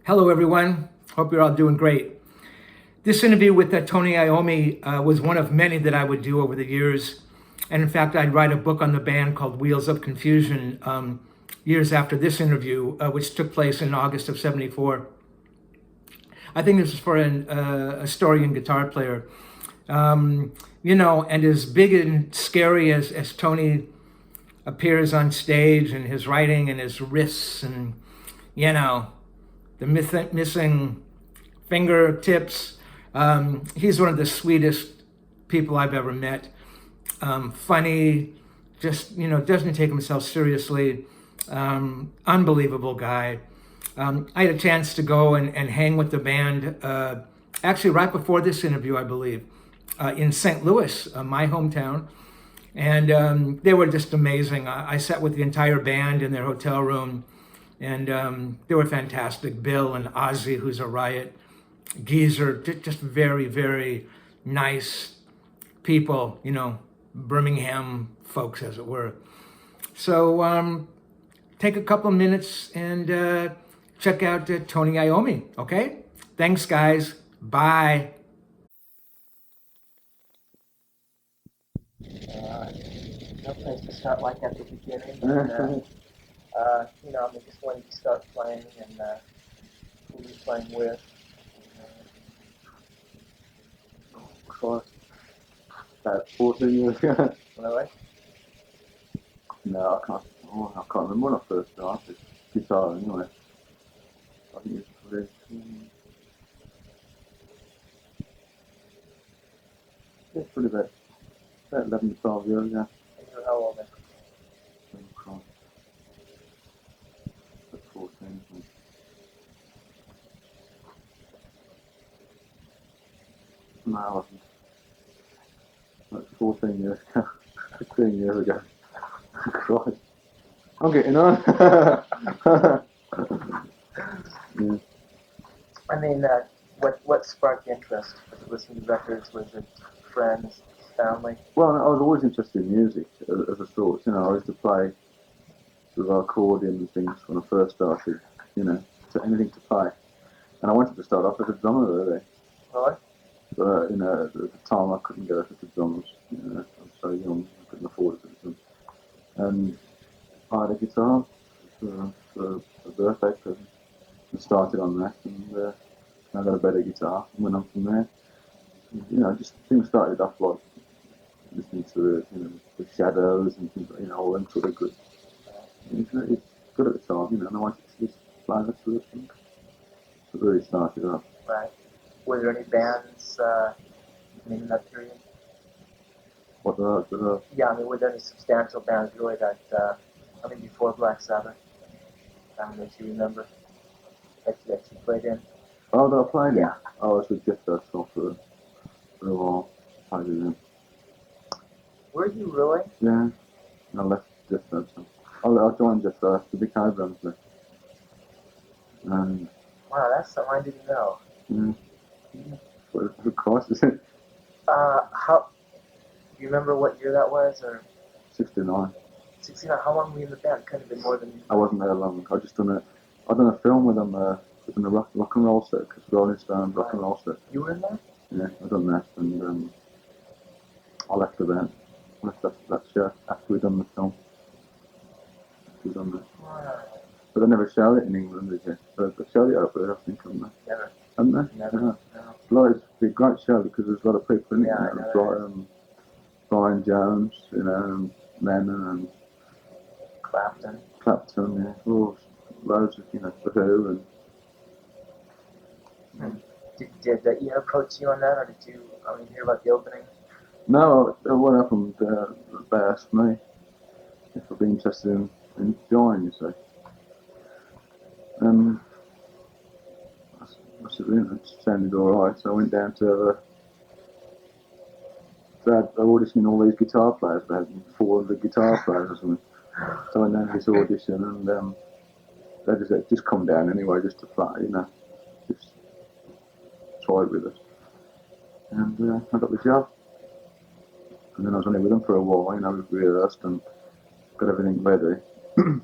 Hello, everyone. Hope you're all doing great. This interview with Tony Iommi was one of many that I would do over the years. And in fact, I'd write a book on the band called Wheels of Confusion years after this interview, which took place in August of '74. I think this is for a Astorian guitar player. And as big and scary as Tony appears on stage and his writing and his riffs and, you know, the missing fingertips. He's one of the sweetest people I've ever met. Funny, just, doesn't take himself seriously. Unbelievable guy. I had a chance to go and hang with the band, actually right before this interview, I believe, in St. Louis, my hometown. And they were just amazing. I sat with the entire band in their hotel room. And they were fantastic. Bill and Ozzy, who's a riot. Geezer, just very, very nice people, Birmingham folks, as it were. So take a couple of minutes and check out Tony Iommi, okay? Thanks, guys. Bye. No place to start like at the beginning. Just when you start playing and who you're playing with. Christ. About 14 years ago. Really? No, I can't remember when I first started guitar anyway. I think it's probably about 11 to 12 years ago. And you're how old then? Oh, Christ. About 14. No, I wasn't. That's 14 years ago. 15 years ago. Christ. I'm getting on. Yeah. I mean, what sparked interest? Was it listening to records? Was it friends, family? Well, I was always interested in music as a sort. I used to play sort of accordion and things when I first started, to anything to play. And I wanted to start off as a drummer, really. Really? But, at the time I couldn't go to the drummers. I was so young, I couldn't afford it. And I had a guitar for a birthday present. And started on that, and I got a better guitar and went on from there. Just things started off like listening to the Shadows and things like, all them sort of good. It's good at the time, and I wanted to just play that sort of thing. So it really started off. Right. Were there any bands in that period? Yeah, were there any substantial bands really that, before Black Sabbath, that you remember, that you played in? Oh, that I played in? Yeah. I was with Jeff Durstall for a while. Played with him. Were you really? Yeah. I left Jeff Durstall. I joined Jeff Durstall to become drummer. And wow, that's something I didn't know. Yeah. Of course. How? Do you remember what year that was, or? 69. 69. How long were you in the band? Couldn't have been more than. I wasn't there long. I done a film with them. It was in a rock and roll set, because Rolling Stones rock and roll set. You were in that? Yeah, I done that, and I left the band. I left that show after we done the film. Wow. But they never showed it in England, did you? They showed it over there, I think, haven't they? Never. Haven't they? Never. No. No. It's a great show because there's a lot of people in it. Yeah, Brian Jones, Lennon and Clapton, yeah. Oh, loads of, The Who and. Did Ian approach you on that, or did you hear about the opening? No, what happened? They asked me if I'd be interested in joining, you see. And I said, it sounded alright, so I went down to they had auditioning all these guitar players. They had 400 guitar players or something. So I went down to this audition, and they just come down anyway, just to play, just try it with us. And I got the job. And then I was only with them for a while, we rehearsed and got everything ready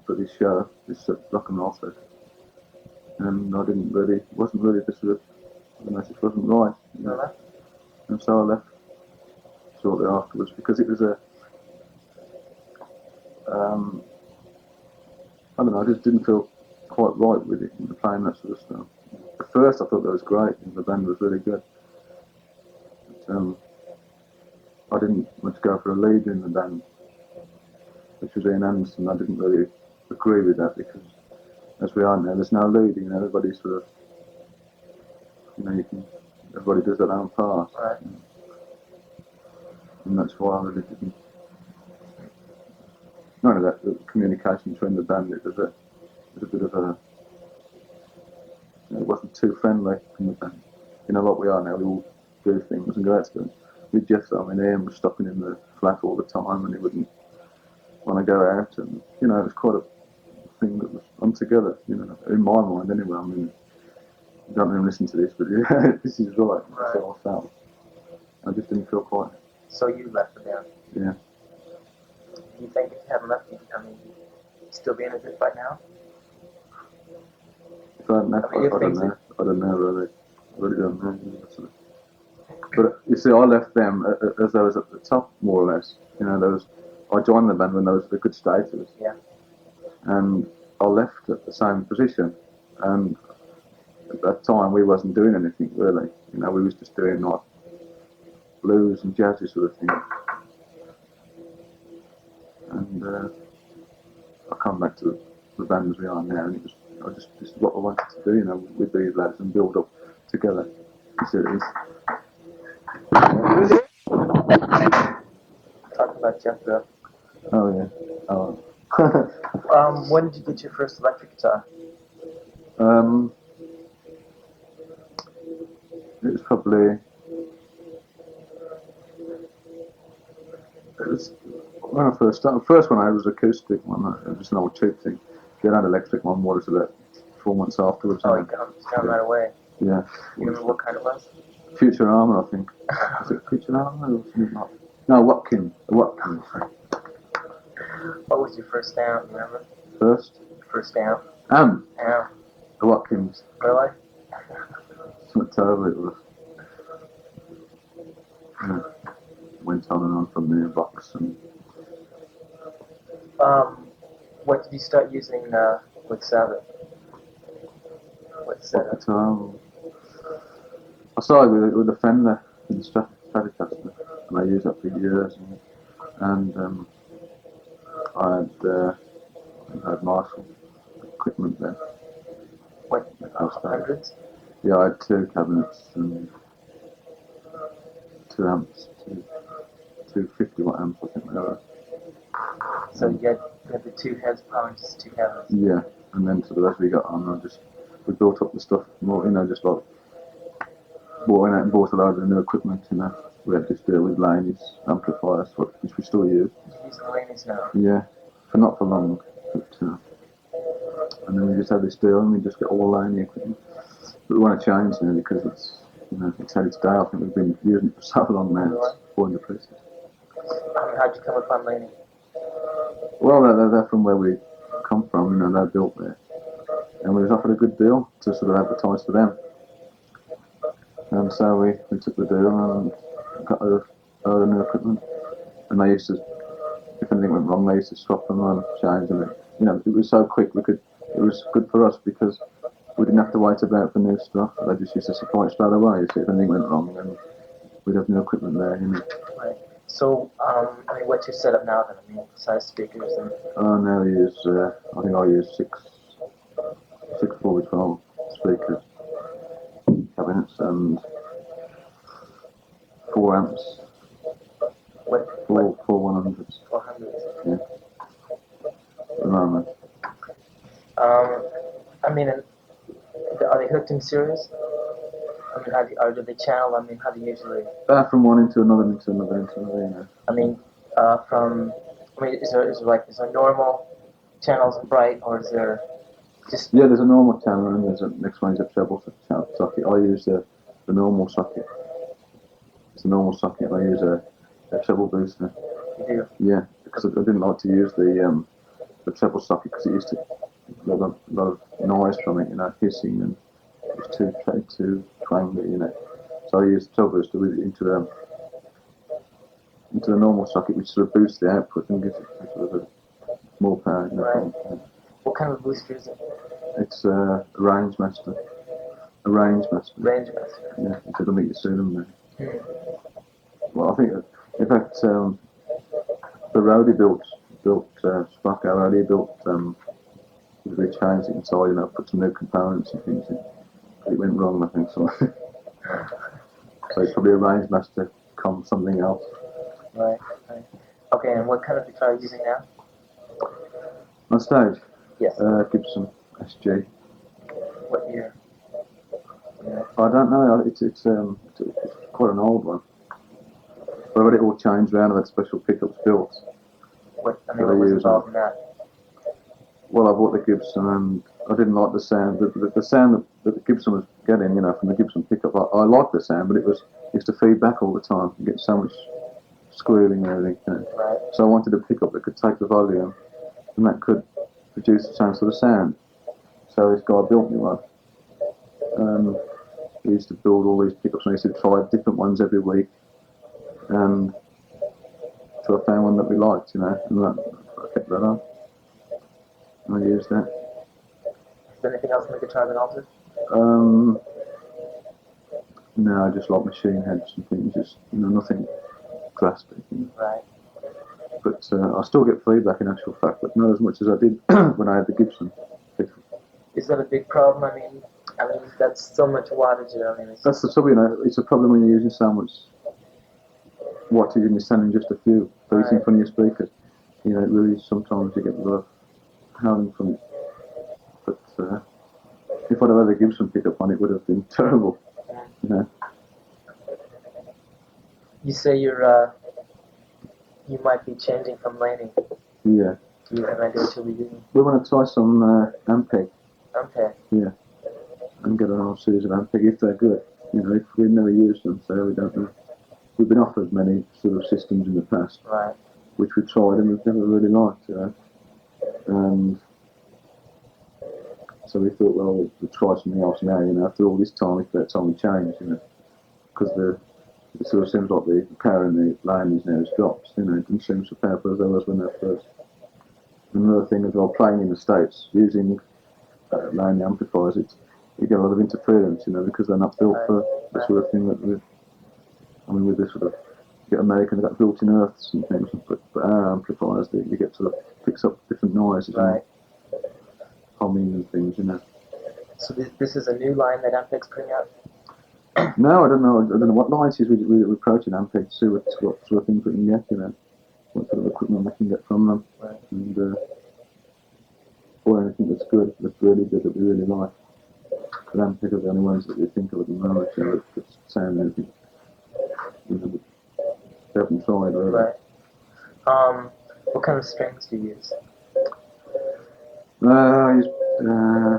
for this show, this rock and roll set. and I wasn't really the sort of, the message wasn't right. You know? Really? And so I left shortly afterwards because it was I don't know, I just didn't feel quite right with it, playing that sort of stuff. At first I thought that was great, and the band was really good. But, I didn't want to go for a lead in the band, which was Ian Anderson. I didn't really agree with that because, as we are now, there's no leading, and everybody's sort of, everybody does their own part. Right. And that's why I really didn't. None of that, the communication between the band, it was a bit of a, it wasn't too friendly from the band. Like we are now, we all do things and go out to them. With Jeff, Ian was stopping in the flat all the time and he wouldn't want to go out, and it was quite a thing that was untogether, in my mind anyway. I mean, you don't even listen to this, but yeah, this is right. That's how I felt. I just didn't feel quite. So you left the band? Yeah. Do you think if you hadn't left, you'd still be in a group right now? If I hadn't left, I don't know. I don't know, really. I really don't know. But you see, I left them as I was at the top, more or less. I joined the band when they was at a good status. Yeah. And I left at the same position. And at that time, we wasn't doing anything really. We was just doing like blues and jazzy sort of thing. And I come back to the band as we are now, and it was this is what I wanted to do, with these lads and build up together. You see, it is. Talk about Jeff Bill. Oh yeah. Oh. When did you get your first electric guitar? It was probably. When I first started. The first one I had was acoustic one. It was an old cheap thing. Then I had an electric one. What is about 4 months afterwards? Oh, you got right away. Yeah. You remember what kind it was? Future Armour, I think. Was it Future Armour or something like? No, Watkins. Watkins. What was your first amp? You remember? First amp. Amp. Amp. The Watkins. Really? Something terrible it was. Yeah. Went on and on from the box and. When did you start using Black Sabbath? What setup? I started with a Fender in Stratocaster, and I used that for years. And I had Marshall equipment then. What? Hundreds? Yeah, I had 2 cabinets and 2 amps, 250 watt amps, I think they were. So you had the 2 heads powering just 2 cabinets? Yeah, and then to the rest we got on, we built up the stuff more, just like bought out and bought a load of new equipment, We had this deal with Laney's amplifiers, which we still use. You're using Laney's now? Yeah, not for long, but and then we just had this deal and we just get all Laney equipment. But we want to change now because it's had its day. I think we've been using it for so long now, it's falling to pieces. How'd you come upon Laney? Well, they're from where we come from, they're built there. And we was offered a good deal to sort of advertise for them. And so we took the deal and got a new equipment. And they used to, if anything went wrong, they used to swap them and change them. It was so quick, it was good for us because we didn't have to wait about for new stuff. They just used to supply it straight away. So if anything went wrong, then we'd have new equipment there. Right. So, what's your setup now then? Size speakers and... Now we use, I think I use 6 4x12 speakers, cabinets, and 4 amps. Four 100s. 400s. Yeah. At the moment. Are they hooked in series? Or do they channel? How do you usually? From one into another, into another. Is there normal channels and bright, or is there just? Yeah, there's a normal channel, and next one is a treble socket. I use the normal socket. It's a normal socket. I use a treble booster. You do? Yeah, because I didn't like to use the treble socket because it used to a lot of noise from it, you know, hissing, and it was too twangly, you know. So I used tubers to read it into the normal socket, which sort of boosts the output and gives it sort of a more power. You know, Right. What kind of booster is it? It's a range master. A range master. Range master. Yeah, I don't think you've seen them there. Hmm. Well, I think, in fact, the Rody built Sparko Rody built, we changed it inside, you know, put some new components and things in. It went wrong, I think, so. So it's probably a range master, something else. Right. Right. Okay, and what kind of guitar are you using now? On stage, Yes. Gibson SG. What year? Yeah. I don't know. It's quite an old one. But I got it all changed around. I had special pickups built. What was involved in that? Well, I bought the Gibson and I didn't like the sound. The sound that the Gibson was getting, you know, from the Gibson pickup. I liked the sound, but it used to feed back all the time. You get so much squealing and everything. You know. Right. So I wanted a pickup that could take the volume and that could produce the same sort of sound. So this guy built me one. He used to build all these pickups and he used to try different ones every week. And so I found one that we liked, you know, and I kept that on. And I used that. Is there anything else on the guitar that altered? No, I just like machine heads and things, just, you know, nothing drastic. You know. Right. But I still get feedback in actual fact, but not as much as I did when I had the Gibson. Is that a big problem? I mean, that's so much wattage. I mean, That's the trouble, you know. It's a problem when you're using so much wattage and you're sending just a few beats in front of your speakers. You know, it really sometimes you get a lot of howling from it. But if I'd have had a Gibson pickup on, it would have been terrible. You know. You say you might be changing from laning. Yeah. Do you have an idea what you'll be using? We want to try some Ampeg. Ampeg. Yeah. And get an whole series of Ampeg if they're good. You know, if we've never used them, so we don't know. We've been offered many sort of systems in the past, right, which we've tried and we've never really liked, you know. And so we thought, well, we'll try something else now, you know. After all this time, it's about time we change, you know. Because it sort of seems like the power in the line is now has dropped, you know. It doesn't seem so powerful as they was when they first. Another thing as well, playing in the States, using line amplifiers, you get a lot of interference, you know, because they're not built for the sort of thing that with this sort of, you get Americans got built-in earths and things, but our amplifiers, you get sort of picks up different noises and humming and things, you know. So this is a new line that Ampeg's putting out? No, I don't know what lines we're approaching Ampeg to see what sort of things we can get, you know, what sort of equipment we can get from them, and or anything that's good, that's really good, that we really like. But Ampeg are the only ones that we think of at the moment, you know, that sound anything. You know, they haven't tried really. Right. What kind of strings do you use? I use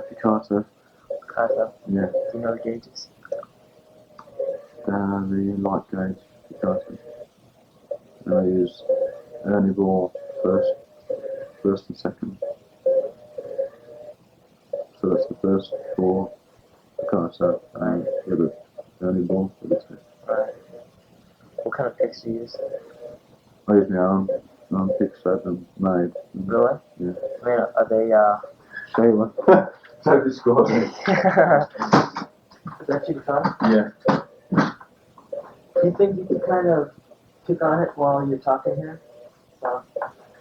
Picasso. Picasso? Yeah. Do you know the gauges? The light gauge Picasso. And I use Ernie Ball first and second. So that's the first four Picasso and the other Ernie Ball for the two. Right. What kind of picks do you use? I use my own picks that I've made. Really? Yeah. I mean, are they, Shayla. So describe me. Is that your guitar? Yeah. Do you think you could kind of pick on it while you're talking here? So,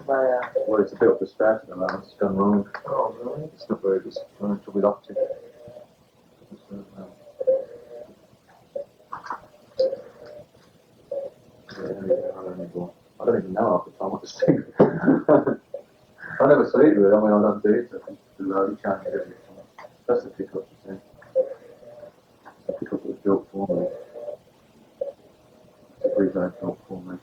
Well, it's a bit of a start at the moment. It's gone wrong. Oh, really? It's not very good. To be up to. I don't even know half the time what to sing. I never say it really. I mean, I don't do it. I really change it every time. That's the pickup, you see. The pickup was built for me. It's a pre-made built for me.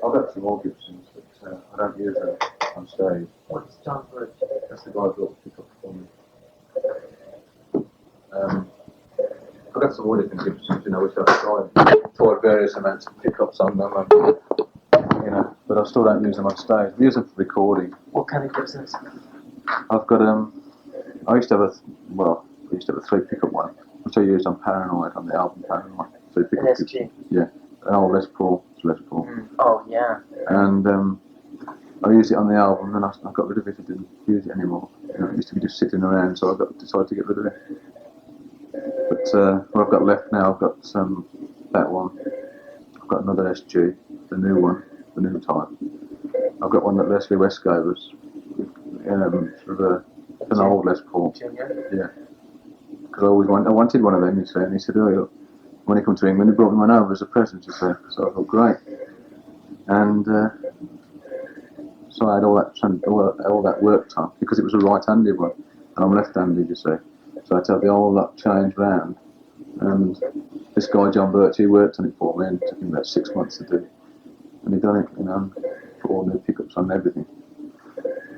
I've got some more Gibsons, but I don't use them on stage. What's John Birch? That's the guy who built the pickup for me. I've got some more different Gibsons, you know, which I've tried various amounts of pickups on them, and, you know, but I still don't use them on stage. I use them for recording. What kind of Gibsons? I've got I used to have a 3 pickup one, which I used on Paranoid, on the album Paranoid. 3 pickup An SG. Gibson. Yeah, an old Les Paul. It's Les Paul. Oh yeah. And I used it on the album, and I got rid of it. I didn't use it anymore. You know, it used to be just sitting around, so I decided to get rid of it. But what I've got left now, I've got that one. I've got another SG, the new one, the new type. I've got one that Leslie West gave us, sort of an old Les Paul. Junior? Yeah. Because I wanted one of them, you see, and he said, oh, when he came to England, he brought me one over as a present, you see. So I thought, great. And so I had all that work time, because it was a right-handed one, and I'm left-handed, you see. So I had to have the whole lot changed round. And this guy, John Birch, he worked on it for me, and it took him about 6 months to do. And he done it, you know, put all new pickups on and everything.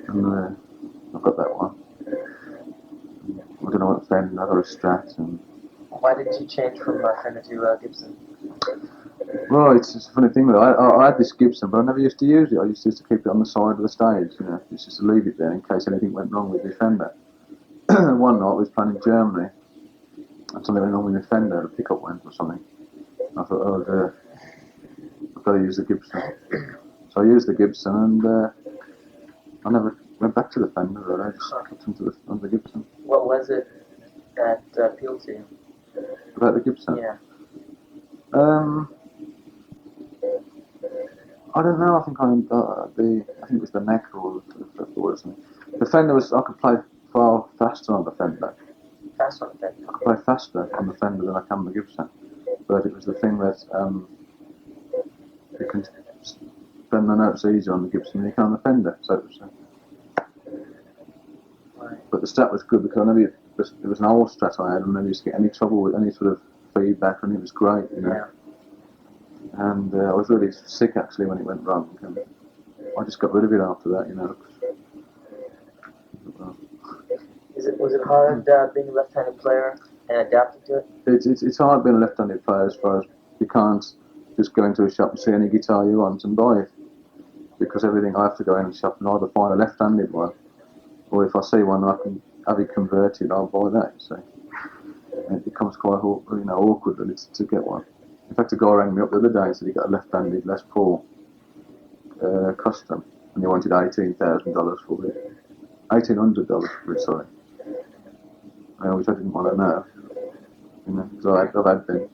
And I've got that one. I don't know what Fender, I got a Strat. And Why did you change from Fender to Gibson? well, it's a funny thing. I had this Gibson, but I never used to use it. I used to keep it on the side of the stage, you know, just to leave it there in case anything went wrong with the Fender. One night we was playing in Germany, and something went wrong with the Fender, the pickup went or something. I thought, oh dear, I've got to use the Gibson. So I used the Gibson, and I never went back to the Fender, really. I just kept on the Gibson. What was it that appealed to you? About the Gibson? Yeah. I don't know. I think it was the neck or the or something. The Fender was. I could play far faster on the Fender. Fast on the Fender. I could play faster on the Fender than I can on the Gibson. But it was the thing that you can bend the notes easier on the Gibson than you can on the Fender. So it was. Right. But the Strat was good because it was an old Strat I had, and I never used to get any trouble with any sort of feedback, and it was great, you know. Yeah. And I was really sick actually when it went wrong. And I just got rid of it after that, you know. Was it hard being a left-handed player and adapting to it? It's hard being a left-handed player as far as you can't just go into a shop and see any guitar you want and buy it, because everything I have to go in the shop and either find a left-handed one, or if I see one I can have it converted, I'll buy that. So it becomes quite awkward really to get one. In fact, a guy rang me up the other day and said he got a left-handed Les Paul custom, and he wanted $18,000 for it. $1,800 for it, sorry. Which I didn't want to know. You know, because I've had the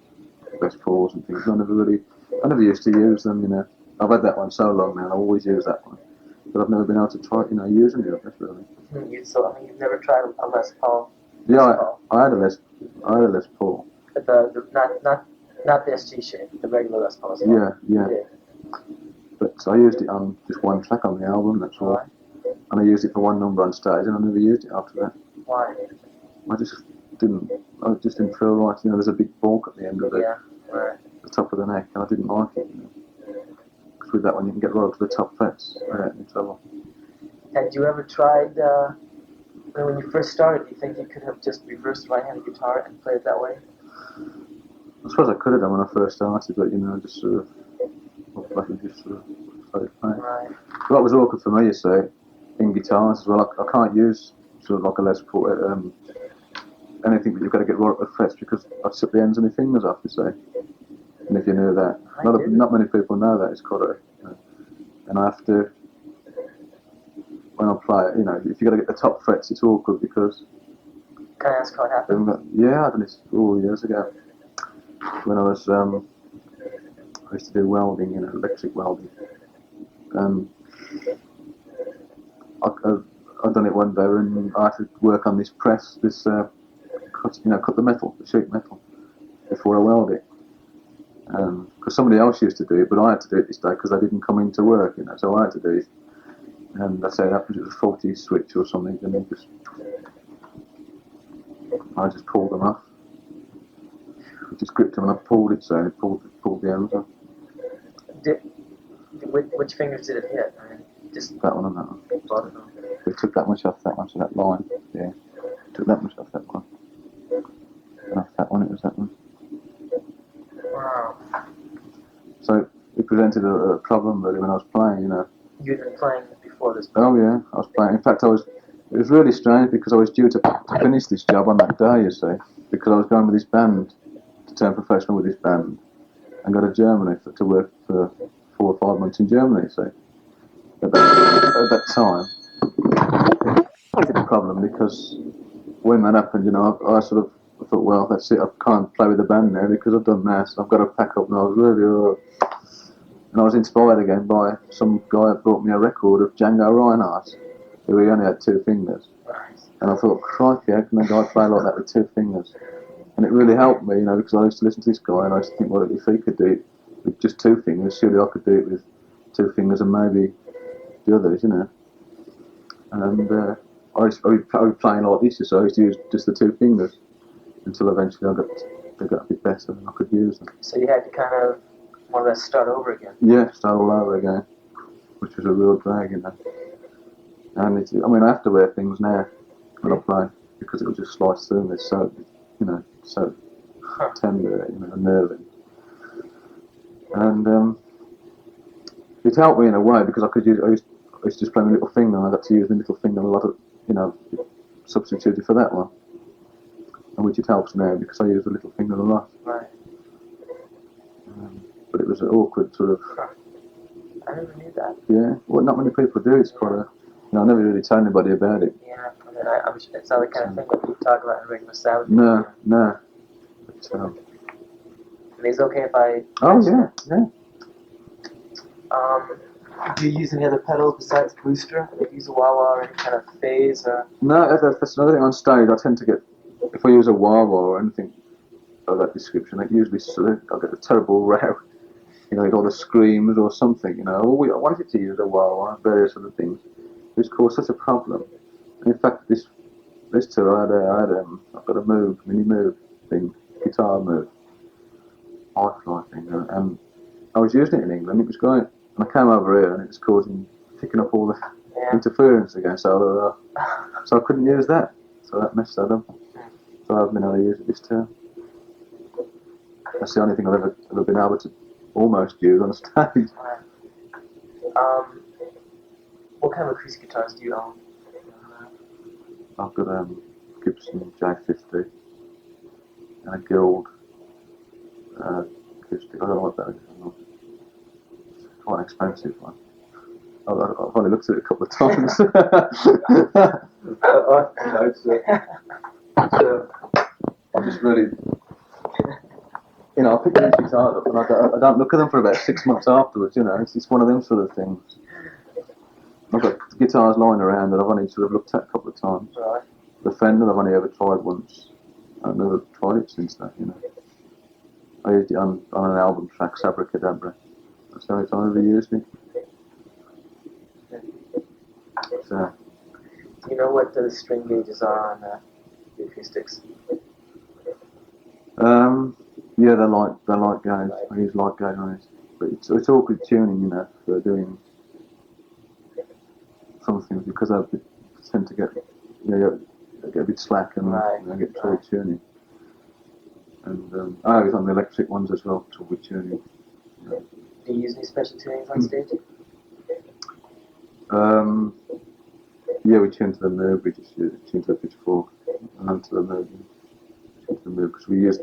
Les Pauls and things. I never used to use them. You know, I've had that one so long now. I always use that one, but I've never been able to try, using the others really. You've never tried a Les Paul. Yeah, I had a Les Paul. Not the SG shape, the regular Les Paul. Yeah. But I used it on just one track on the album. That's all. Why? And I used it for one number on stage, and I never used it after that. Why? I just didn't feel right. You know, there's a big bulk at the end of it. Yeah, right. The top of the neck, and I didn't like it. You know. Because with that one, you can get right up to the top frets without any trouble. Had you ever tried, when you first started, do you think you could have just reversed right-handed guitar and played it that way? I suppose I could have done when I first started, but just sort of started playing. Right. That was awkward for me, you see, in guitars as well. I can't use sort of like a Les Paul, anything, but you've got to get right up the frets because I slip the ends of my fingers off, you see. And if you knew that, not many people know that. It's quite and I have to, when I play, if you got to get the top frets, it's awkward because. Can I ask how it happened? Yeah, I did this 4 years ago when I was. I used to do welding, electric welding. I'd done it one day and I had to work on this press, cut the metal, the sheet metal, before I weld it. Because somebody else used to do it, but I had to do it this day because I didn't come into work, so I had to do it. And I said it was a faulty switch or something, and I just pulled them off. I just gripped them and I pulled it, so it pulled the ends off. Which fingers did it hit? I mean, just that one and that one. Both of them. It took that much off that one, so that line, yeah. Took that much off that one. And off that one, it was that one. Wow. So it presented a problem really when I was playing, playing before this? Oh yeah, I was playing. In fact, it was really strange because I was due to finish this job on that day, you see, because I was going with this band, to turn professional with this band, and go to Germany to work for 4 or 5 months in Germany, you see. At that time, it was a problem because when that happened, you know, I sort of I thought, well, that's it, I can't play with the band now because I've done that, so I've got to pack up, and I was really, and I was inspired again by some guy that brought me a record of Django Reinhardt, who he only had 2 fingers. And I thought, crikey, how can a guy play like that with 2 fingers? And it really helped me, you know, because I used to listen to this guy and I used to think, well, if he could do it with just 2 fingers, surely I could do it with 2 fingers and maybe the others, you know. And I was playing like this, so I used to use just the 2 fingers until eventually they got a bit better and I could use them. So you had to kind of more or less start over again. Yeah, start all over again, which was a real drag, you know. And I mean, I have to wear things now when I play because it will just slice through me. It's so, you know, so tender, you know, nerving. And it helped me in a way because I used to just play my little finger, and I got to use my little finger a lot of, you know, substituted for that one. And which it helps now because I use the little finger a lot. Right. But it was an awkward sort of. I never knew that. Yeah, well, not many people do. It's quite a. You know, I never really told anybody about it. Yeah, I mean, it's not the kind of thing that you talk about in regular Sabbath. No. But, and it's okay if I. Oh yeah. Do you use any other pedals besides booster? Do you use a wah-wah or any kind of phase or? No, that's another thing on stage. I tend to get, if I use a wah-wah or anything of that description, it usually I get a terrible row. You know, like all the screams or something. You know, I wanted to use a wah-wah and various other things, which caused such a problem. And in fact, this tour I've got a mini move thing, guitar move, high-fly thing, and I was using it in England. It was great. And I came over here and it was picking up all the interference again, so I couldn't use that. So that messed that up. So I haven't been able to use it this term. That's the only thing I've ever been able to almost use on a stage. What kind of acoustic guitars do you own? I've got a Gibson J50 and a Guild acoustic. I don't know what that is. It's quite an expensive one. I've only looked at it a couple of times. I'm just really, you know, I pick these guitars up and I don't look at them for about 6 months afterwards, you know. It's one of them sort of things. I've got guitars lying around that I've only sort of looked at a couple of times. Right. The Fender I've only ever tried once. I've never tried it since that, you know. I used it on an album track, Abracadabra. That's the only time I ever used it. So, do you know what the string gauges are on the acoustics? yeah, they're light gauge. I use light gauge on it, but it's awkward tuning, you know, for doing some things because I tend to get, you know, get a bit slack and you know, get trouble tuning. And I have it on the electric ones as well, trouble tuning. You know. Do you use any special tunings on stage? Yeah, we tune to the mood. We just tune to the pitchfork and onto the mood. Tune to the mood because we use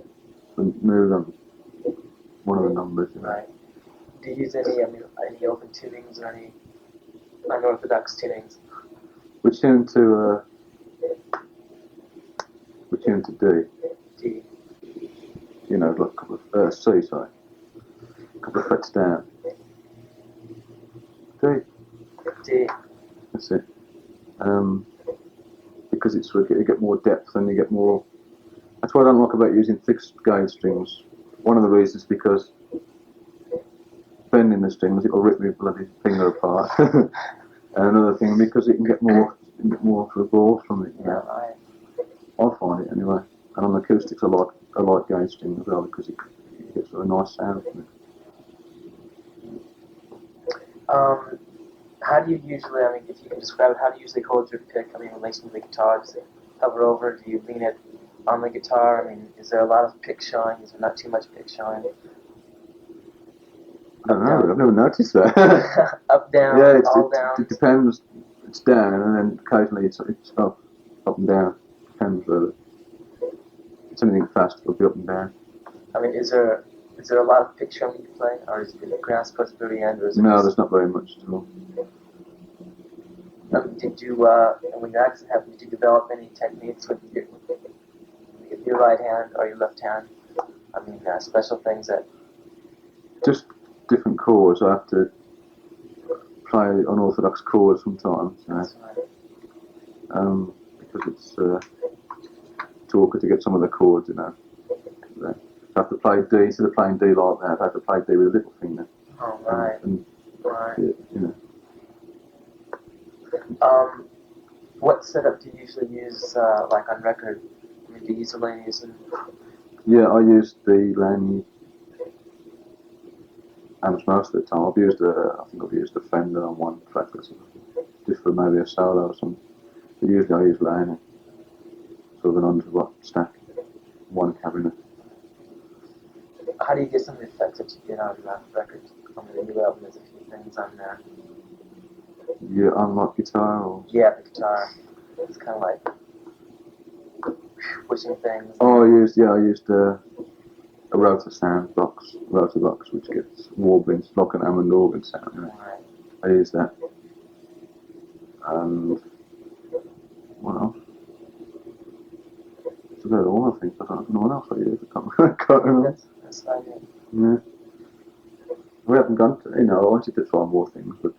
the mood on one of the numbers. You know. Right. Do you use any open tunings or any unorthodox tunings? We tune to D. D. You know, like a couple of C, sorry, a couple of frets down. D. D. That's it. Because you get more depth and you get more. That's what I don't like about using fixed gauge strings. One of the reasons is because bending the strings, it'll rip my bloody finger apart. And another thing because it can get more for the ball from it. You know? I find it anyway. And on the acoustics, I like gauge string as well because it gets a nice sound from it. How do you usually, if you can describe it, how do you usually hold your pick, in relation to the guitar? Does it hover over? Do you lean it on the guitar? Is there a lot of pick showing? Is there not too much pick showing? I don't know. I've never noticed that. Up, down, Yeah, all down. it depends. It's down, and then occasionally it's up and down. Depends whether it's anything fast, it'll be up and down. I mean, is there a lot of picture when you play, or is it grasp close to the very end, or is it No, just, there's not very much at all. did you, when your accident happened, did you develop any techniques with your right hand or your left hand? I mean, special things that... Just different chords. I have to play unorthodox chords sometimes, you know, because it's too awkward to get some of the chords, you know. I have to play D, instead of playing D like that, I have to play D with a little finger. Oh, right. Right. You know. What setup do you usually use, like on record? I mean, do you use the Laney's and... Yeah, I use the Laney amps most of the time. I think I've used a Fender on one track or something, just for maybe a solo or something. But usually I use Laney, sort of an under stack, one cabinet. How do you get some of the effects that you get on that record? I mean, the new album, there's a few things on there. You unlock guitar or? Yeah, the guitar. It's kind of like pushing things. Oh, I used a rotor box, which gets warblings, like an Hammond organ sound. You know? Right. I use that. And what else? That's about all, I think. I don't know what else I use. I can't remember. That's fine. Yeah. We haven't gone to, I wanted to try more things, but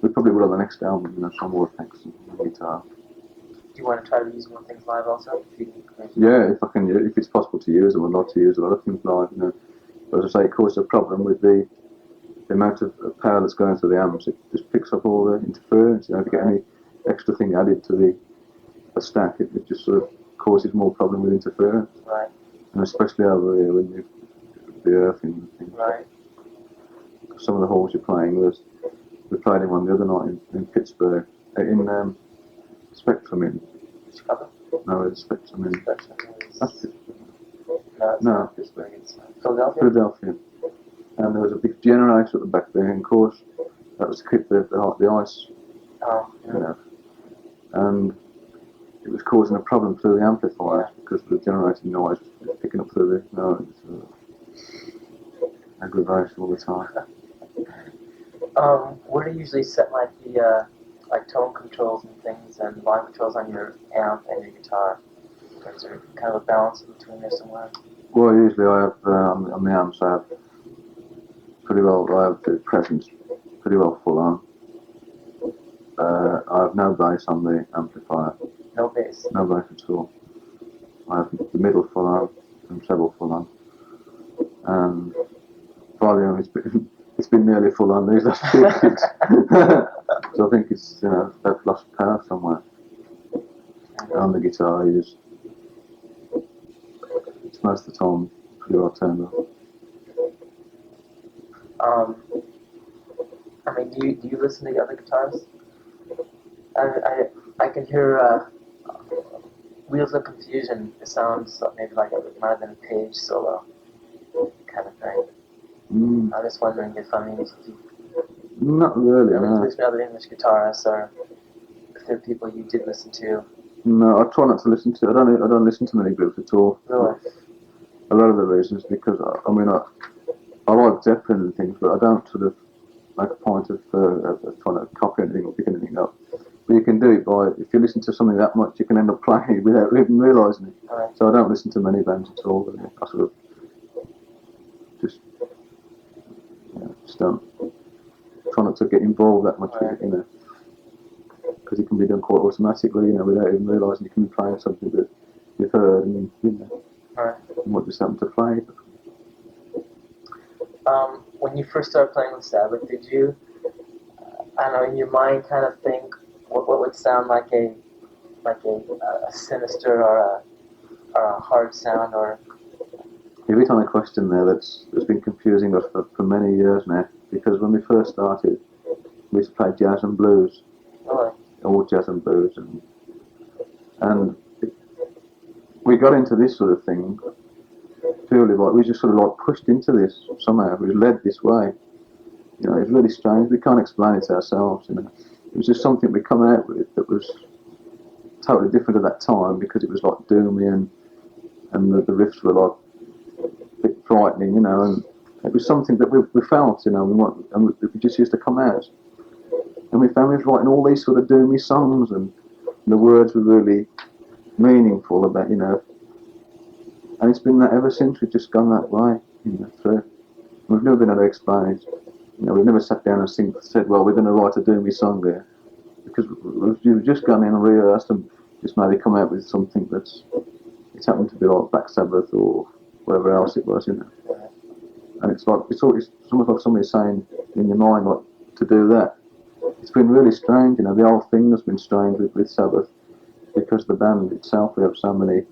we probably will on the next album, some more effects and guitar. Do you want to try to use more things live also? Yeah, if it's possible to use them, I'd like to use a lot of things live, But as I say, it causes a problem with the amount of power that's going through the amps. It just picks up all the interference. If you get any extra thing added to the stack, it just sort of causes more problem with interference. Right. And especially over here when the earthing and things. Right. Some of the halls you're playing, we played in one the other night in Pittsburgh, in Spectrum in. Chicago? No, it's Spectrum in. Spectrum is... That's Pittsburgh. No, it's No. not Pittsburgh. It's Philadelphia? Philadelphia. And there was a big generator at the back there, and of course, that was to keep the ice, Oh, yeah. And it was causing a problem through the amplifiers because the generating noise was picking up through the aggravation all the time. Where do you usually set like the like tone controls and things and volume controls on your amp and your guitar? Or is there kind of a balance between there somewhere? Well, usually I have on the amps I have the presence pretty well full on. I have no bass on the amplifier. No bass. No bass at all. I have the middle full on and treble full on. And volume it's been nearly full on these last few weeks. So I think it's they've lost power somewhere. On the guitar it's most of the time pretty well turned off. I mean, do you listen to the other guitars? I can hear Wheels of Confusion. It sounds maybe like it might have been a Page solo kind of thing. I'm just wondering if you not really. listen to other English guitarists, or if there are people you did listen to. No, I try not to listen to. I don't listen to many groups at all. Really? A lot of the reasons because I like Zeppelin and things, but I don't sort of make a point of trying to copy anything or pick anything up. But you can do it by, if you listen to something that much, you can end up playing it without even realising it. Right. So I don't listen to many bands at all. Really. I sort of just don't try not to get involved that much with it, because it can be done quite automatically, without even realising you can be playing something that you've heard and Right. and what just happened to play. When you first started playing with Sabbath, did you, I don't know, in your mind kind of think what would sound like a sinister or a hard sound, or? You hit on a question there that's been confusing us for many years now, because when we first started, we used to play jazz and blues, Really? all jazz and blues, and we got into this sort of thing purely like we just sort of like pushed into this somehow. We was led this way, You know, it's really strange. We can't explain it to ourselves. You know, it was just something we come out with that was totally different at that time because it was like doomy and the riffs were like a bit frightening. You know, and it was something that we felt. You know, and we just used to come out. And we found we was writing all these sort of doomy songs, and the words were really meaningful about, you know. And it's been that ever since. We've just gone that way, you know, through. We've never been able to explain it. You know, we've never sat down and said, well, we're going to write a doomy song there. Because we've just gone in and rehearsed and just maybe come out with something it's happened to be like Black Sabbath or whatever else it was, you know. And it's almost like somebody saying in your mind, like, to do that. It's been really strange, you know, the whole thing has been strange with Sabbath because the band itself, we have so many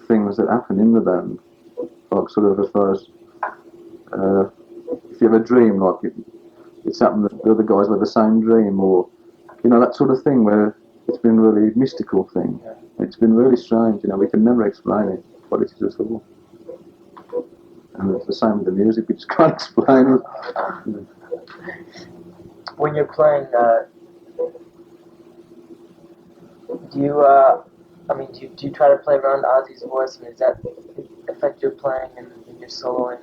things that happen in the band, like sort of as far as if you have a dream, like it's happened that the other guys had the same dream, or you know, that sort of thing where it's been really mystical thing. It's been really strange, you know, we can never explain it, what it is at all. And it's the same with the music, we just can't explain it. You know. When you're playing, do you try to play around Ozzy's voice, and does that affect your playing and your soloing?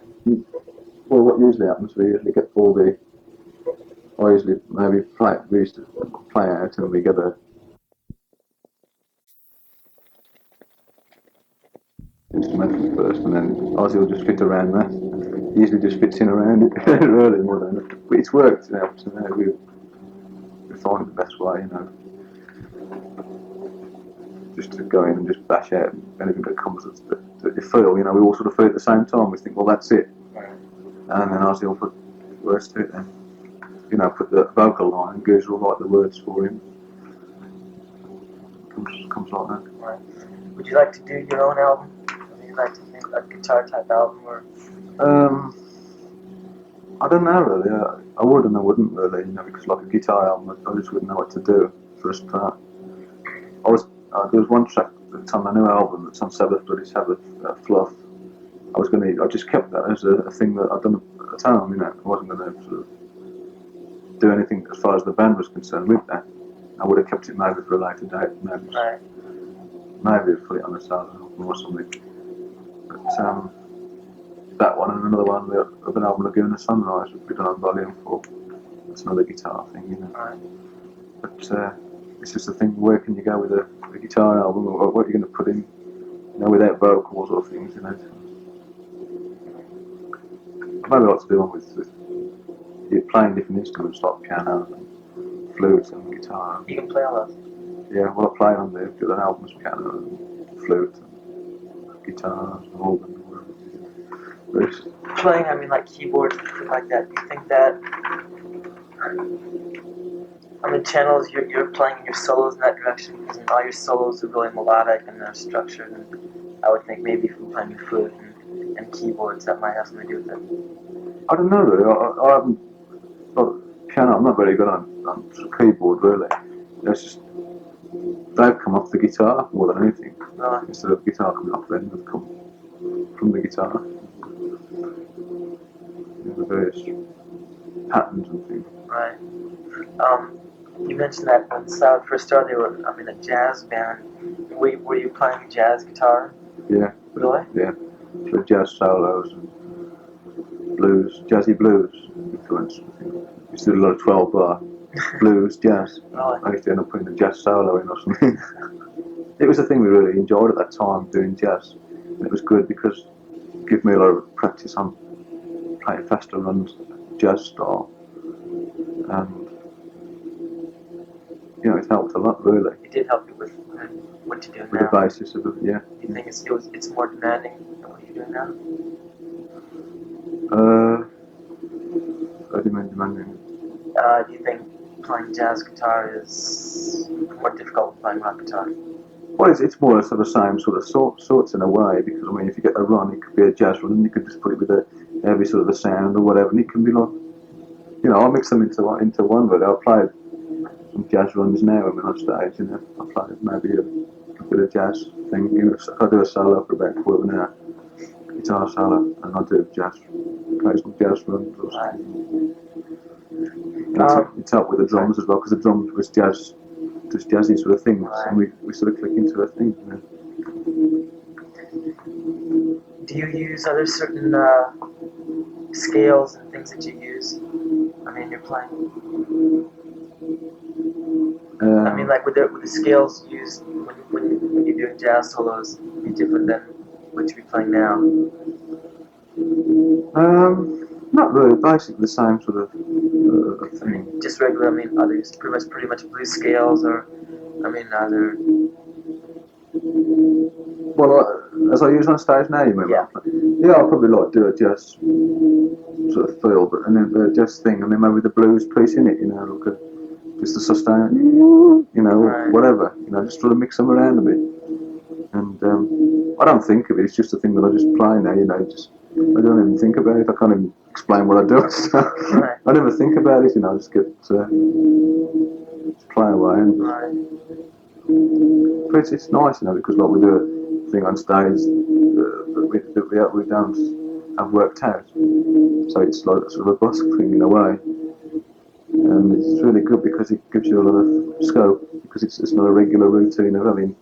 Well, what usually happens, we usually get I usually maybe we used to play out and we get a instrumental first, and then Ozzy will just fit around that. He usually just fits in around it, really more than anything. But it's worked, you know, so now we find the best way, you know, just to go in and just bash out anything that comes that you feel, you know, we all sort of feel at the same time. We think, well, that's it. And then Ozzy will put words to it then. You know, put the vocal line, and Goose will write the words for him. Comes like that. Right. Would you like to do your own album? Would you like to make a guitar type album, or? I don't know really. I would and I wouldn't really, you know, because like a guitar album, I just wouldn't know what to do for a start. There was one track that's on my new album that's on Sabbath, Bloody Sabbath, Fluff. I just kept that as a thing that I'd done at the time, you know. I wasn't going to sort of do anything as far as the band was concerned with that. I would have kept it maybe for a later date, maybe. Right. Maybe put it on a solo album or something. But that one and another one, of an album, Laguna Sunrise, would be done on volume 4. That's another guitar thing, you know. Right. But it's just the thing, where can you go with a guitar album, or what are you going to put in, you know, without vocals or things, you know. I'd maybe like to do one with you're playing different instruments like piano and flute and guitar. You can play all those. Yeah, well, I play on the other albums, piano and flute and guitar and organ. Playing, I mean, like keyboards and stuff like that. Do you think that, I mean, channels you're playing your solos in that direction, because all your solos are really melodic and they're structured, and I would think maybe if you're playing your flute and keyboards, that might have something to do with it. I don't know really. I haven't. Piano, I'm not very good on keyboard really. It's just they've come off the guitar more than anything. Really? Instead of the guitar coming off them, they've come from the guitar. The various patterns and things. Right. You mentioned that when Sabbath first started, they were, I mean, a jazz band. Were you playing jazz guitar? Yeah. Really? Yeah. So jazz solos and blues, jazzy blues influence. I used to do a lot of 12-bar blues, jazz. Really? I used to end up putting a jazz solo in or something. It was a thing we really enjoyed at that time, doing jazz. And it was good because it gave me a lot of practice on playing faster runs, jazz style. And, you know, it helped a lot, really. It did help you with what you're doing With now. the basis of it, yeah. Do you think it's more demanding than what you're doing now? What do you mean demanding? Do you think playing jazz guitar is more difficult than playing rock guitar? Well, it's more sort of the same sort of sorts in a way, because I mean, if you get a run, it could be a jazz run, and you could just put it with a heavy sort of a sound or whatever, and it can be like, you know, I'll mix them into one, but I'll play some jazz runs now when I'm on stage, you know, I'll play maybe a bit of jazz thing, you know, I'll do a solo for about a quarter of an hour, guitar solo, and I'll do jazz occasional jazz runs. Or Right. it's helped with the drums as well, because the drums was jazz, just jazzy sort of things, Right. and we sort of click into a thing. You know. Do you use other certain scales and things that you use? I mean, you're playing. I mean, like, would the scales used when you're doing jazz solos be different than what you're playing now? Not really. Basically the same sort of I thing. mean, just regular. I mean, are they pretty much blues scales, or I mean, are there? Well, as I use on stage now, you mean? Yeah. Yeah, I'll probably like do a jazz sort of feel, but and then the jazz thing, and then maybe the blues piece in it, you know, like just the sustain, you know, Right. whatever, you know, just sort of mix them around a bit. And I don't think of it; it's just a thing that I just play now, you know. I don't even think about it. I can't even explain what I do. Right. I never think about it, you know. I just get just play away, and Right. but it's nice, you know, because like we do a thing on stage that we don't have worked out, so it's like sort of a busk thing in a way, and it's really good because it gives you a lot of scope, because it's not a regular routine of having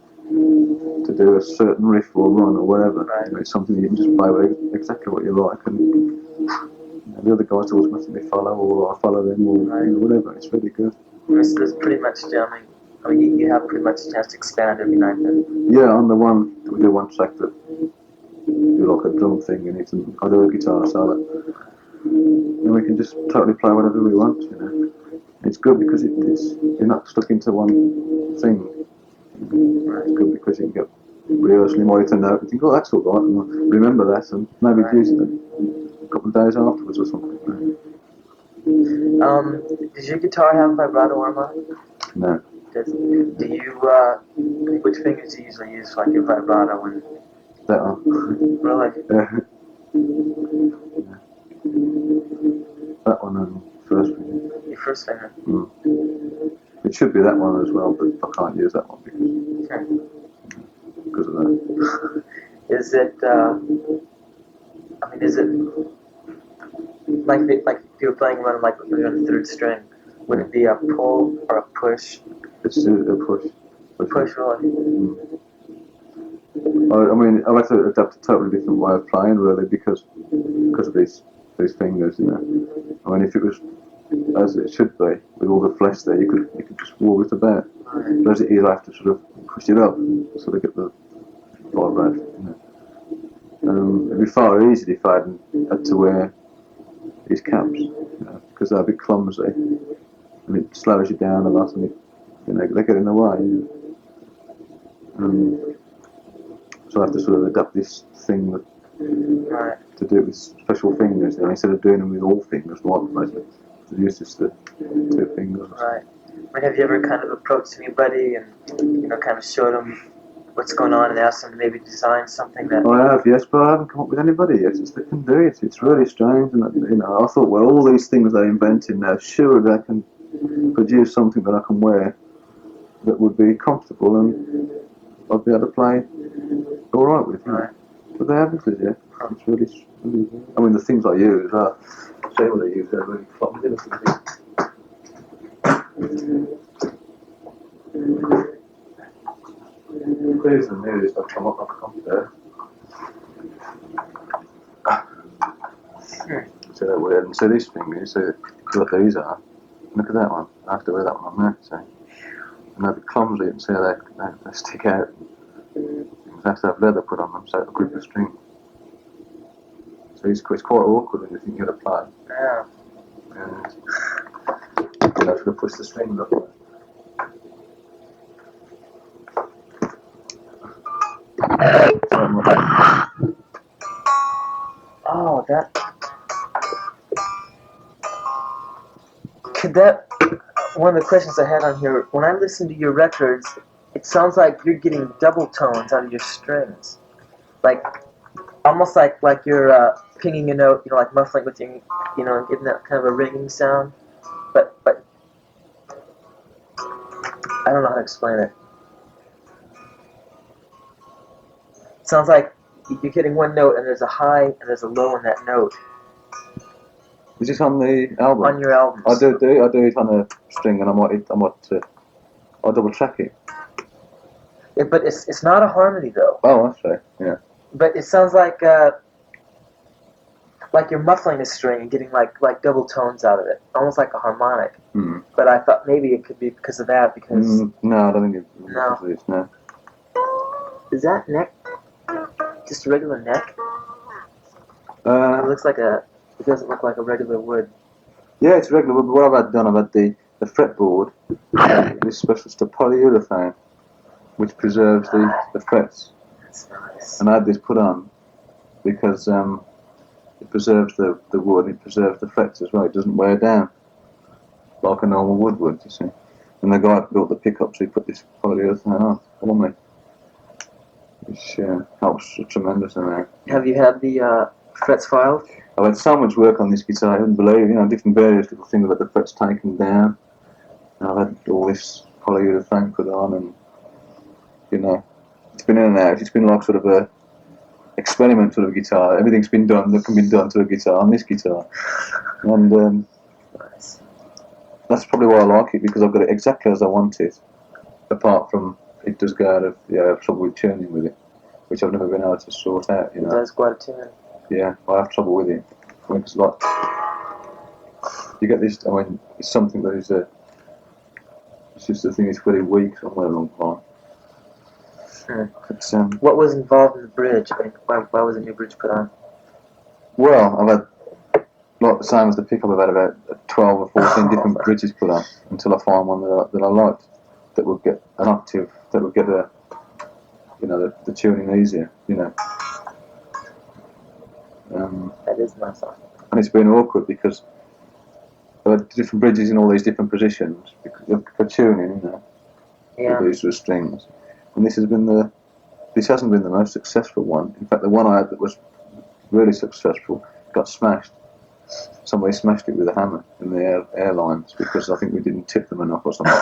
to do a certain riff or run or whatever. Right. You know, it's something that you can just play with exactly what you like, and you know, the other guys automatically follow, or I follow them, or Right. you know, whatever. It's really good. There's pretty much jamming. I mean, you have pretty much a chance to expand every night then. Yeah, on the one we do one track that do like a drum thing in it, and I do a guitar solo, and we can just totally play whatever we want, you know. It's good because you're not stuck into one thing. It's good because you can get rehearsally monitor note and think, oh, that's all right, and I'll remember that, and maybe use it a couple of days afterwards or something. Does your guitar have vibrato arm on it? No. Do you, which fingers do you usually use for like your vibrato and That one. really? That one and first finger. Your first finger? It should be that one as well, but I can't use that one because of that. Is it, I mean, is it like if you were playing around like you're on the third string, would it be a pull or a push? It's a push. Push, really? I mean, I like to adapt a totally different way of playing, really, because of these fingers, you know. I mean, if it was as it should be, with all the flesh there, you could just walk it about. Right. But as it is, I have to sort of push it up, to sort of get the vibration, you know. It'd be far easier if I had to wear these caps, you know, because they're a bit clumsy, and it slows you down a lot, and they get in the way. You know. So I have to sort of adapt this thing Right. to do it with special fingers, and instead of doing them with all fingers, to use just the 2 fingers. Right. I mean, have you ever kind of approached anybody and, you know, kind of showed them what's going on and asked them to maybe design something that... I have, yes, but I haven't come up with anybody yet that can do it. It's really strange, and you know, I thought, well, all these things they're inventing now, surely they can produce something that I can wear that would be comfortable and I'd be able to play all right with. You know. Right. But they haven't as yet. It's really, I mean, the things I use are, say what I use, they're really clumsy. There's the news that come up there. So that weird. And so these fingers, so look, these are. Look at that one. I have to wear that one on there. So, and they'll be clumsy and see how they stick out. You have to have leather put on them so it'll grip the string. So it's quite awkward when you think you're going to play. Yeah. And you have to push the strings up. Oh, that... Could that... One of the questions I had on here, when I listen to your records, it sounds like you're getting double tones on your strings. Like, almost like you're pinging a note, you know, like muffling with your, you know, and getting that kind of a ringing sound. But I don't know how to explain it. It sounds like you're hitting one note and there's a high and there's a low in that note. Is it on the album? On your albums. I do it on a string, and I might I'll double track it. Yeah, but it's not a harmony though. Oh, that's right. Yeah. But it sounds like you're muffling a string and getting like double tones out of it, almost like a harmonic. Mm. But I thought maybe it could be because of that. Because No, I don't think it's No. because of this. No. is that neck just a regular neck? It looks like a. It doesn't look like a regular wood. Yeah, it's regular. But what I've had the fretboard, this special stuff polyurethane, which preserves the frets. That's nice. And I had this put on because it preserves the wood, it preserves the frets as well. It doesn't wear down like a normal wood would, you see. And the guy built the pickup, so he put this polyurethane on for me, which helps a tremendous amount. Have you had the frets filed? I've had so much work on this guitar, I wouldn't believe, different various little things about the frets taken down. And I've had all this polyurethane put on, and it's been in and out. It's been like sort of a experiment sort of guitar. Everything's been done that can be done to a guitar on this guitar, and Nice. that's probably why I like it, because I've got it exactly as I want it. Apart from it does go out of I have trouble with tuning with it, which I've never been able to sort out. It does quite a tune. Yeah, I have trouble with it. It's like you get this. I mean, it's something that is it's just the thing. It's very weak somewhere along the line. It's, What was involved in the bridge? I mean, why was a new bridge put on? well, I've had, like the same as the pickup, I've had about 12 or 14 different bridges put on until I find one that I liked, that would get an octave, that would get the tuning easier, That is nice. And it's been awkward because I've had different bridges in all these different positions for tuning, Yeah. with these sort of strings. And this hasn't been the most successful one. In fact, the one I had that was really successful got smashed. Somebody smashed it with a hammer in the airlines because I think we didn't tip them enough or something.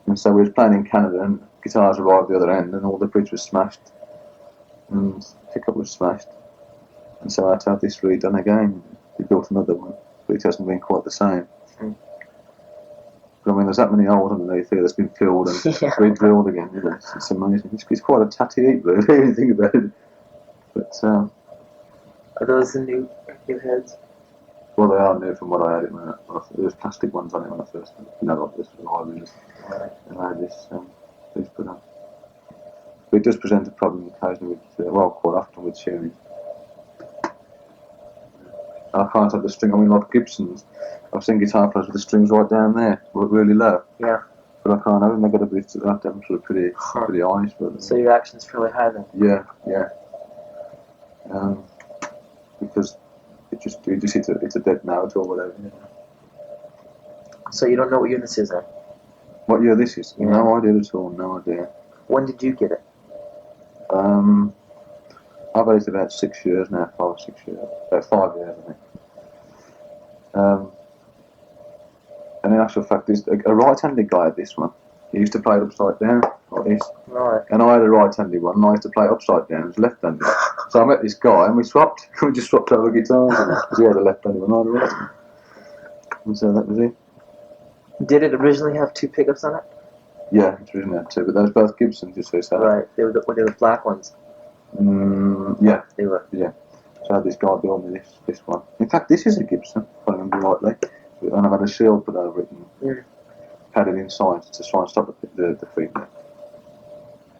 And so we were playing in Canada, and guitars arrived the other end, and all the bridge was smashed, and pickup was smashed. And so I had to have this redone again. We built another one, but it hasn't been quite the same. But I mean, there's that many holes underneath here that's been filled and re-drilled again. It's amazing. It's quite a tatty heap, really, if you think about it. But Are those the new heads? well, they are new from what I had it when there was plastic ones on it when I first, like this was really. And I had this put on. But it does present a problem occasionally with, quite often with tuning. I can't have the string. I mean, like Gibson's, I've seen guitar players with the strings right down there, really low. Yeah. But I can't have them. They've got to be, I have to have them sort of pretty high. So your action's fairly high then? Yeah. Because it's a dead note or whatever. So you don't know what year this is then? What year this is? Yeah. No idea at all. No idea. When did you get it? I've had it about 6 years now, 5 or 6 years, about 5 years, I think. And in actual fact, there's a right-handed guy had this one. He used to play it upside down, like this. Right. And I had a right-handed one, and I used to play it upside down, it was left-handed. So I met this guy, and we swapped. We just swapped over guitars, because he had a left-handed one, I had a right one. And so that was it. Did it originally have two pickups on it? Yeah, it's originally had two, but those both Gibsons, just so sad. Right. They were the black ones. Yeah. They were. Yeah. So I had this guy build me this one. In fact, this is a Gibson, if I remember rightly. And I've had a shield put over it and padded inside to try and stop the feedback.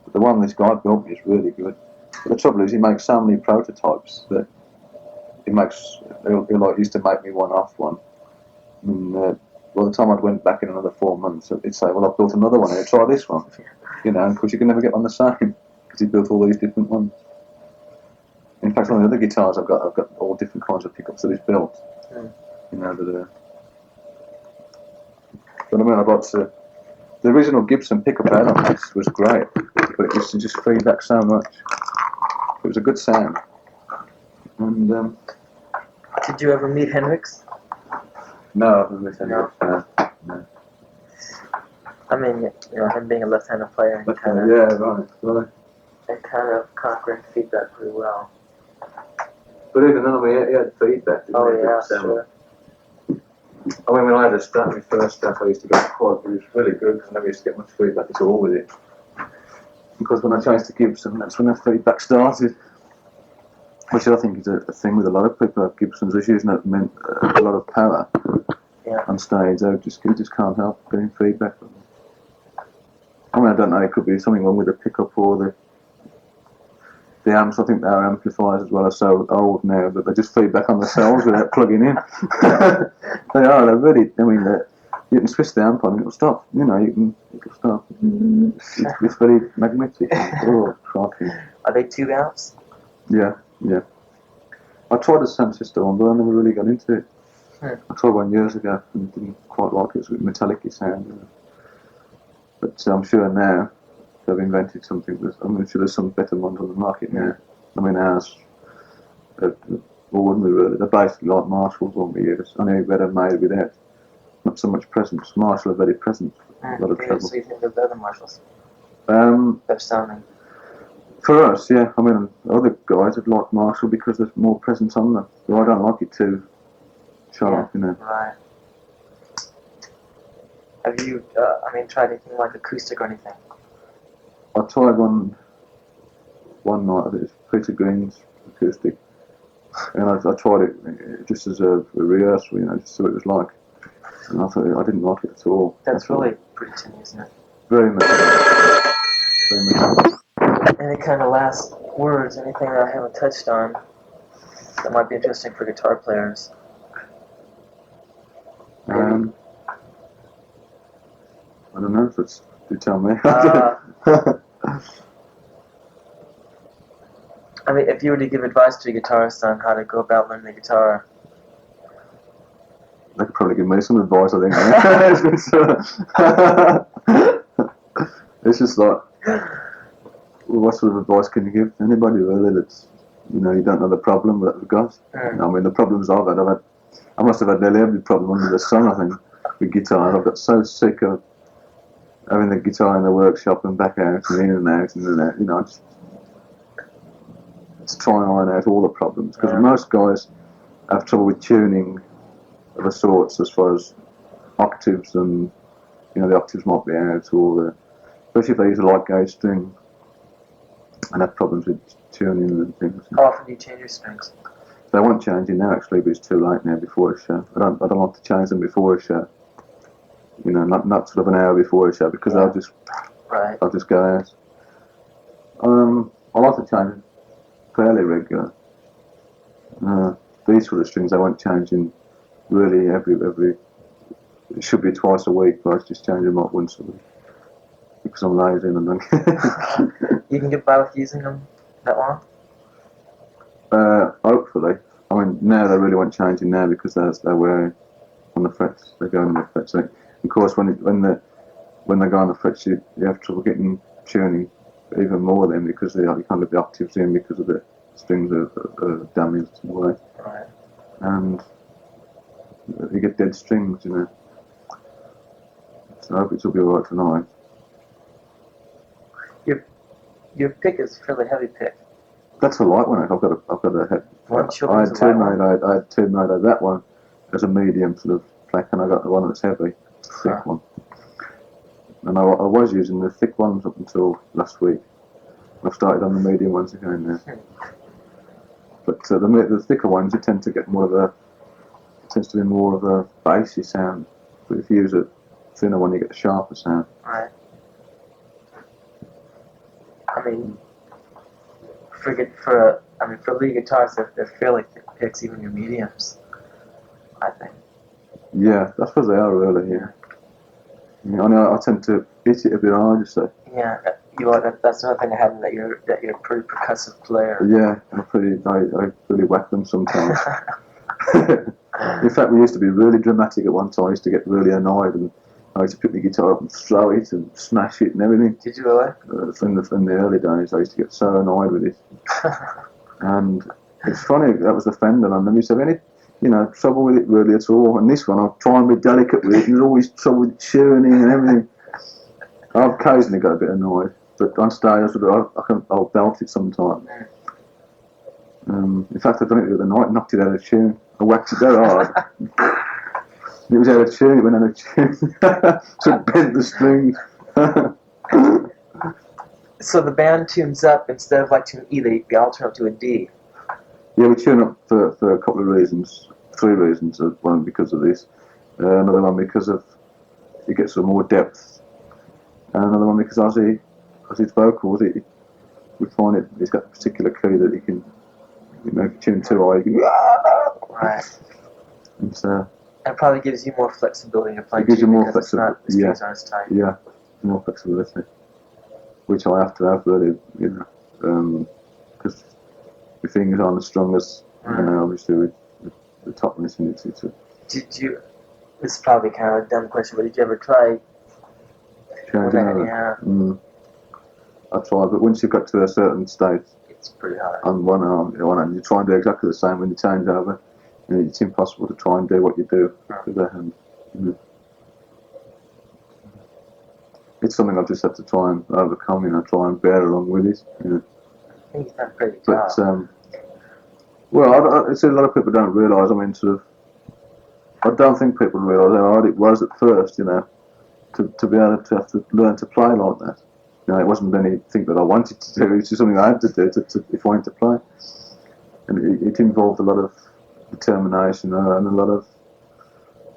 But the one this guy built me is really good. But the trouble is, he makes so many prototypes that he'll used to make me one off one. And by the time I'd went back in another 4 months, he'd say, well, I've built another one here, try this one. And of course you can never get on the same, because he built all these different ones. In fact, on the other guitars I've got all different kinds of pickups that he's built. But I mean, the original Gibson pickup out on this was great, but it used to just feedback so much. It was a good sound. And Did you ever meet Hendrix? no, I haven't missed any. No. I mean, him being a left-handed player and kind of right. and kind of conquering feedback pretty well. But even then, he had feedback. Oh yeah, sure. I mean, when I had a start, my first stuff, I used to go quad, but it was really good because I never used to get much feedback at all with it. Because when I changed to Gibson, that's when the feedback started. Which I think is a thing with a lot of people at Gibsons. They're using a lot of power on stage. They just can't help getting feedback. I mean, I don't know, it could be something wrong with the pickup or the amps. I think our amplifiers as well are so old now that they just feed back on themselves without plugging in. They're really, I mean, you can switch the amp on and it'll stop. You know, it'll stop. It's very magnetic. Oh, crikey. Are they tube amps? Yeah. I tried a sound system one, but I never really got into it. I tried one years ago and didn't quite like it. It was a metallic sound. You know. But I'm sure now they've invented something. I'm sure there's some better ones on the market now. I mean, ours, wouldn't we really? They're basically like Marshalls on the years. Only better made without not so much presence. Marshall are very present. A lot of treble. So you think they're better than Marshalls? Better sounding. For us, yeah. I mean, other guys would like Marshall because there's more presence on them. So I don't like it too sharp, you know. Right. Have you, tried anything like acoustic or anything? I tried one night. It was Peter Green's acoustic, and I tried it just as a rehearsal, you know, just so it was like. And I thought I didn't like it at all. That's really pretty tinny, isn't it? Very much. Very much. Any kind of last words, anything that I haven't touched on that might be interesting for guitar players? I don't know. You tell me. I mean, if you were to give advice to a guitarist on how to go about learning the guitar, they could probably give me some advice, I think. It's just like, well, what sort of advice can you give anybody really that's, you know, you don't know the problem that they've got? I mean, the problems I must have had nearly every problem under the sun, I think, with guitar. I've got so sick of having the guitar in the workshop and back out and in and out, you know, just try and iron out all the problems. Because most guys have trouble with tuning of a sorts as far as octaves and, you know, the octaves might be out, or especially if they use a light gauge string and have problems with tuning and things. how often do you change your strings? They won't change it now actually, but it's too late now before a show. I don't like to change them before a show. You know, not sort of an hour before a show, because I'll just go out. I like to change it fairly regular. These sort of strings I won't change in really every. It should be twice a week, but I just change them up once a week because I'm lazy and I'm. You can get by with using them that long? Hopefully. I mean, now they really won't changing now because they're wearing on the frets. They're going on the frets. So, of course, when they go on the frets, you have trouble getting tuning even more then because you can't get the octaves in because of the strings are damaged in a way. Right. And you get dead strings, you know. So I hope it'll be alright tonight. Your pick is a fairly heavy pick. That's a light one. I've got a head. I had two made out. That one as a medium sort of plaque, and I got the one that's heavy, thick one. And I was using the thick ones up until last week. I've started on the medium ones again now. But the thicker ones, you tend to get tends to be more of a bassy sound. But if you use a thinner one, you get a sharper sound. Right. I mean, for lead guitars, they're fairly thick picks, even your mediums, I think. Yeah, that's what they are really. Yeah. I know I tend to hit it a bit hard, you say. Yeah, that's another thing I have, that you're a pretty percussive player. Yeah, I really whack them sometimes. In fact, we used to be really dramatic at one time. I used to get really annoyed, and I used to pick the guitar up and throw it and smash it and everything. Did you really? In the early days, I used to get so annoyed with it. And it's funny, that was the Fender, and then you said, any, trouble with it really at all? And this one, I'll try and be delicate with it, and there's always trouble with tuning and everything. I've occasionally got a bit annoyed, but on stage, I'll belt it sometimes. In fact, I've done it the other night, knocked it out of tune. I whacked it very hard. It was out of tune, it went out of tune. So it bent the strings. So the band tunes up instead of like tune E, they all turn up to a D. Yeah, we tune up for a couple of reasons. 3 reasons. One because of this. Another one because of it gets some more depth. And another one because as his vocals, we find he's got a particular key that he can, if you tune too high, he can, Right. and so And it probably gives you more flexibility to play it gives you too, more because it's not, the flexibility. strings aren't as tight. Yeah, more flexibility, which I have to have really, because the fingers aren't as strong as, obviously with the top missing. It's Did you, this is probably kind of a dumb question, but did you ever try? changing over. Yeah, I try, but once you've got to a certain state, it's pretty hard. on one arm, you try and do exactly the same when you change over, and it's impossible to try and do what you do with the hand. It's something I've just had to try and overcome, try and bear along with it. I think you've done a pretty good But job. well, it's a lot of people don't realise. I mean, I don't think people realise how hard it was at first, to be able to have to learn to play like that. It wasn't anything that I wanted to do. It's just something I had to do if I wanted to play. And it involved a lot of determination and a lot of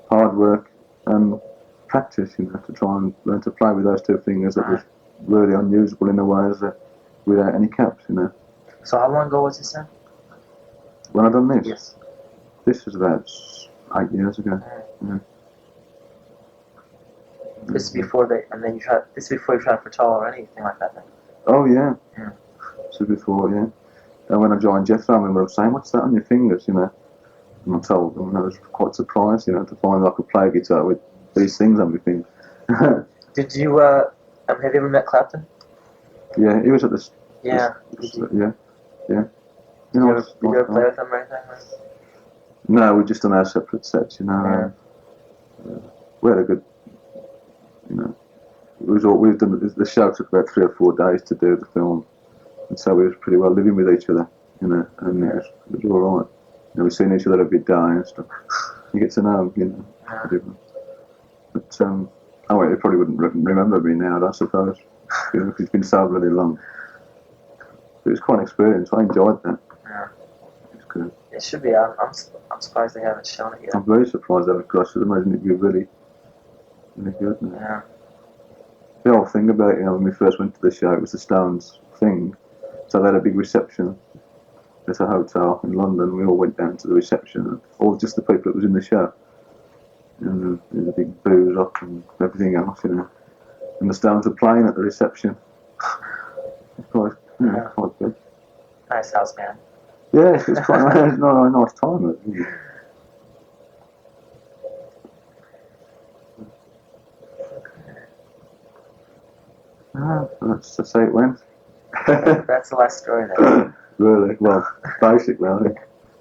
hard work and practice, to try and learn to play with those 2 fingers that was really unusable in a way without any caps, So how long ago was this then? When I done this? Yes. This was about 8 years ago. This is before this is before you tried for tall or anything like that then? Oh yeah. Yeah. This was before, yeah. And when I joined Jeff, I remember saying, "What's that on your fingers?" And I told them, and I was quite surprised, to find I could play a guitar with these things on my fingers. Did you, have you ever met Clapton? Yeah, he was at this. Yeah. This, Did yeah. you ever play with him or anything? No, we just done our separate sets, Yeah. We had a good, we've done the show took about 3 or 4 days to do the film, and so we was pretty well living with each other, and it was all right. We've seen each other every day and stuff. You get to know them, But oh wait, they probably wouldn't remember me now, I suppose, because it's been so bloody long. But it was quite an experience. I enjoyed that. Yeah. It's good. It should be. I'm surprised they haven't shown it yet. I'm very surprised that, because I should imagine it'd be really, really good. Yeah. The whole thing about it, when we first went to the show, it was the Stones thing. So they had a big reception at a hotel in London. We all went down to the reception, all just the people that was in the show. And there was a big booze up and everything else, And the Stones were playing at the reception. It's quite good. Nice house band. Yeah, it's quite a nice time. That's the say it went. That's the last story then. Really? Well, basically, I think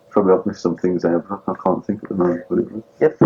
probably I've missed some things there, but I can't think at the moment. But it was. If